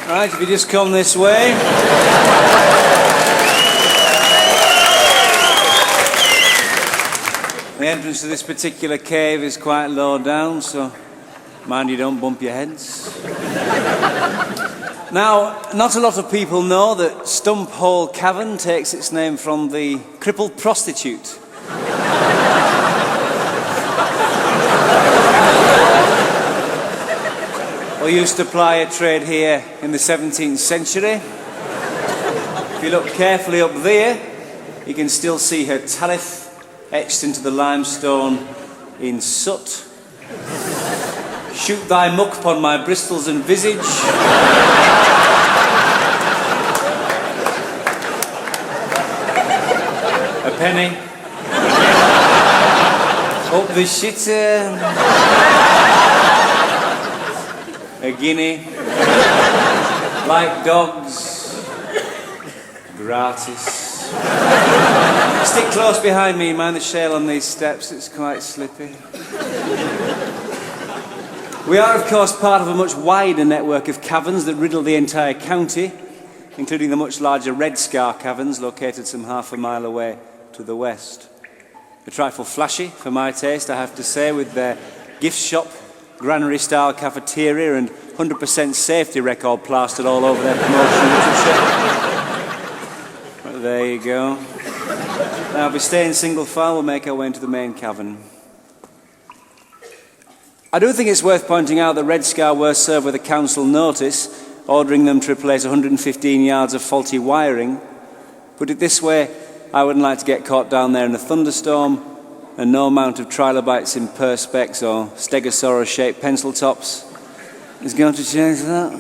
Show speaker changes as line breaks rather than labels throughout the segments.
Right, if you just come this way. The entrance to this particular cave is quite low down, so mind you don't bump your heads. Now, not a lot of people know that Stumphole Cavern takes its name from the crippled prostitute. We used to ply a trade here in the 17th century. If you look carefully up there, you can still see her taliff etched into the limestone in soot. Shoot thy muck upon my bristles and visage. A penny. Up the shitter. A guinea. Like dogs. Gratis. Stick close behind me, mind the shale on these steps, it's quite slippy. We are, of course, part of a much wider network of caverns that riddle the entire county, including the much larger Red Scar caverns located some half a mile away to the west. A trifle flashy, for my taste, I have to say, with their gift shop, granary-style cafeteria and 100% safety record plastered all over their promotional literature. But there you go. Now, if we stay in single file, we'll make our way into the main cavern. I do think it's worth pointing out that Red Scar were served with a council notice ordering them to replace 115 yards of faulty wiring. Put it this way, I wouldn't like to get caught down there in a thunderstorm, and no amount of trilobites in perspex or stegosaurus-shaped pencil tops is going to change that.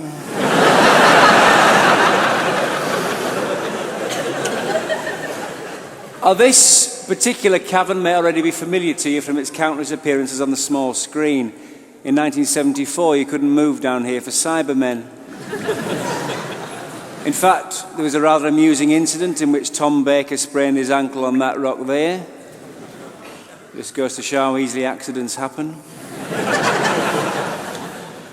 This particular cavern may already be familiar to you from its countless appearances on the small screen. In 1974, you couldn't move down here for Cybermen. In fact, there was a rather amusing incident in which Tom Baker sprained his ankle on that rock there. This goes to show how easily accidents happen.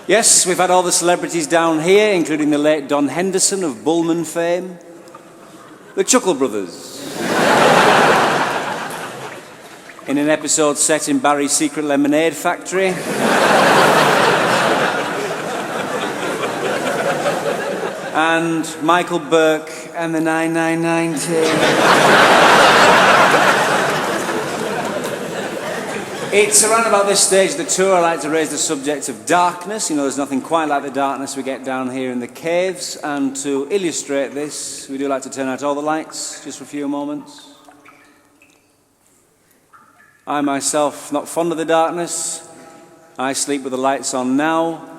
Yes, we've had all the celebrities down here, including the late Don Henderson of Bullman fame, the Chuckle Brothers, in an episode set in Barry's secret lemonade factory. And Michael Burke and the 999 team. It's around about this stage of the tour I like to raise the subject of darkness. You know, there's nothing quite like the darkness we get down here in the caves. And to illustrate this, we do like to turn out all the lights just for a few moments. I myself, not fond of the darkness. I sleep with the lights on now.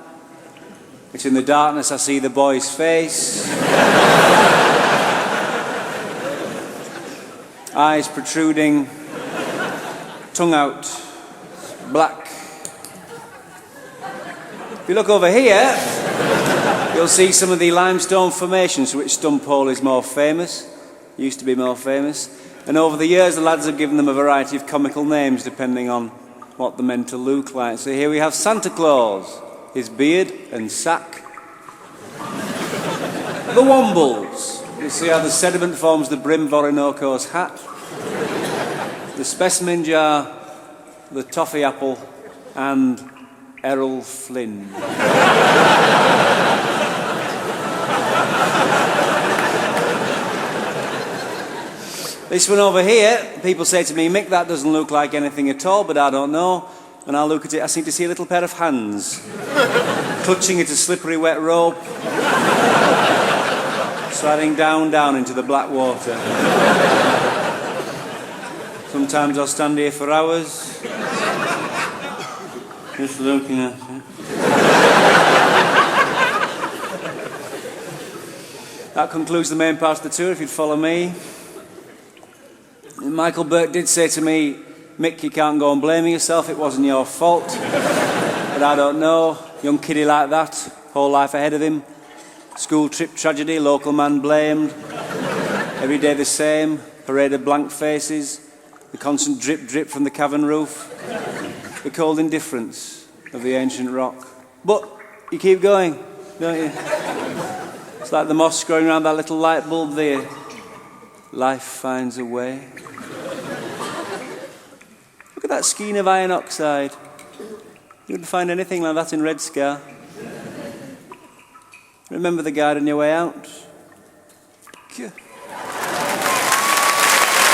It's in the darkness I see the boy's face. Eyes protruding, tongue out, black. If you look over here, you'll see some of the limestone formations for which Stumphole is more famous, used to be more famous. And over the years, the lads have given them a variety of comical names depending on what they're meant to look like. So here we have Santa Claus, his beard and sack. The Wombles. You see how the sediment forms the brim of Orinoco's hat. The specimen jar, the toffee apple, and Errol Flynn. This one over here, people say to me, Mick, that doesn't look like anything at all, but I don't know. And I look at it, I seem to see a little pair of hands, clutching at a slippery wet rope, sliding down into the black water. Sometimes I'll stand here for hours, just looking at it. That concludes the main part of the tour, if you'd follow me. Michael Burke did say to me, Mick, you can't go on blaming yourself, it wasn't your fault. But I don't know, young kiddie like that, whole life ahead of him. School trip tragedy, local man blamed. Every day the same, parade of blank faces, the constant drip from the cavern roof, the cold indifference of the ancient rock. But you keep going. don't you? It's like the moss growing around that little light bulb there. Life finds a way. Look at that skein of iron oxide. You wouldn't find anything like that in Red Scar. Remember the guide on your way out.